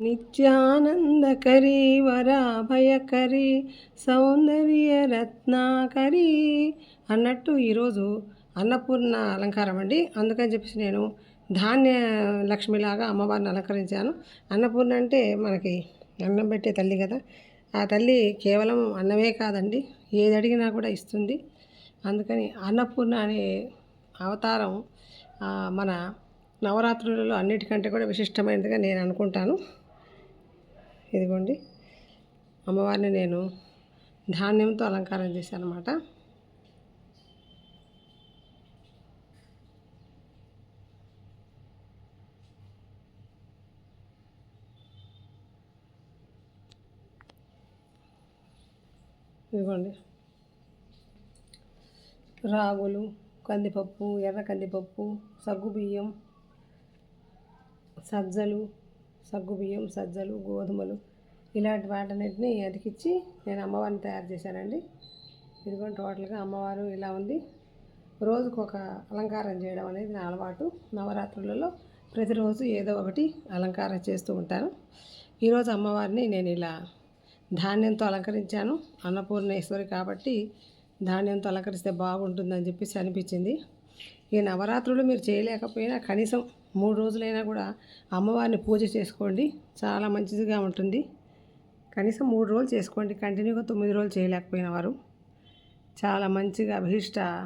నిత్యానందకరీ వరాభయకరీ సౌందర్య రత్నాకరీ అన్నట్టు ఈరోజు అన్నపూర్ణ అలంకారం అండి. అందుకని చెప్పేసి నేను ధాన్య లక్ష్మిలాగా అమ్మవారిని అలంకరించాను. అన్నపూర్ణ అంటే మనకి అన్నం పెట్టే తల్లి కదా. ఆ తల్లి కేవలం అన్నమే కాదండి, ఏది అడిగినా కూడా ఇస్తుంది. అందుకని అన్నపూర్ణ అనే అవతారం మన నవరాత్రులలో అన్నిటికంటే కూడా విశిష్టమైనదిగా నేను అనుకుంటాను. ఇదిగోండి, అమ్మవారిని నేను ధాన్యంతో అలంకారం చేశాను అన్నమాట. ఇదిగోండి, రాగులు, కందిపప్పు, ఎర్ర కందిపప్పు, సగ్గుబియ్యం, సజ్జలు, గోధుమలు, ఇలాంటి వాటన్నిటిని అతికిచ్చి నేను అమ్మవారిని తయారు చేశానండి. ఇదిగోండి, టోటల్గా అమ్మవారు ఇలా ఉంది. రోజుకు ఒక అలంకారం చేయడం అనేది నా అలవాటు. నవరాత్రులలో ప్రతిరోజు ఏదో ఒకటి అలంకారం చేస్తూ ఉంటాను. ఈరోజు అమ్మవారిని నేను ఇలా ధాన్యంతో అలంకరించాను. అన్నపూర్ణేశ్వరి కాబట్టి ధాన్యంతో అలంకరిస్తే బాగుంటుందని చెప్పేసి అనిపించింది. ఈ నవరాత్రులు మీరు చేయలేకపోయినా కనీసం 3 రోజులైనా కూడా అమ్మవారిని పూజ చేసుకోండి, చాలా మంచిదిగా ఉంటుంది. కనీసం 3 రోజులు చేసుకోండి, కంటిన్యూగా 9 రోజులు చేయలేకపోయిన వారు చాలా మంచిగా అభిష్టమైన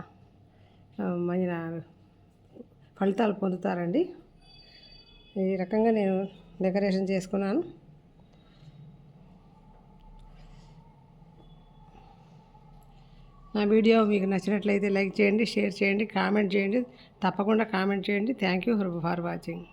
ఫలితాలు పొందుతారండి. ఈ రకంగా నేను డెకరేషన్ చేసుకున్నాను. నా వీడియో మీకు నచ్చినట్లయితే లైక్ చేయండి, షేర్ చేయండి, కామెంట్ చేయండి. తప్పకుండా కామెంట్ చేయండి. Thank you for watching.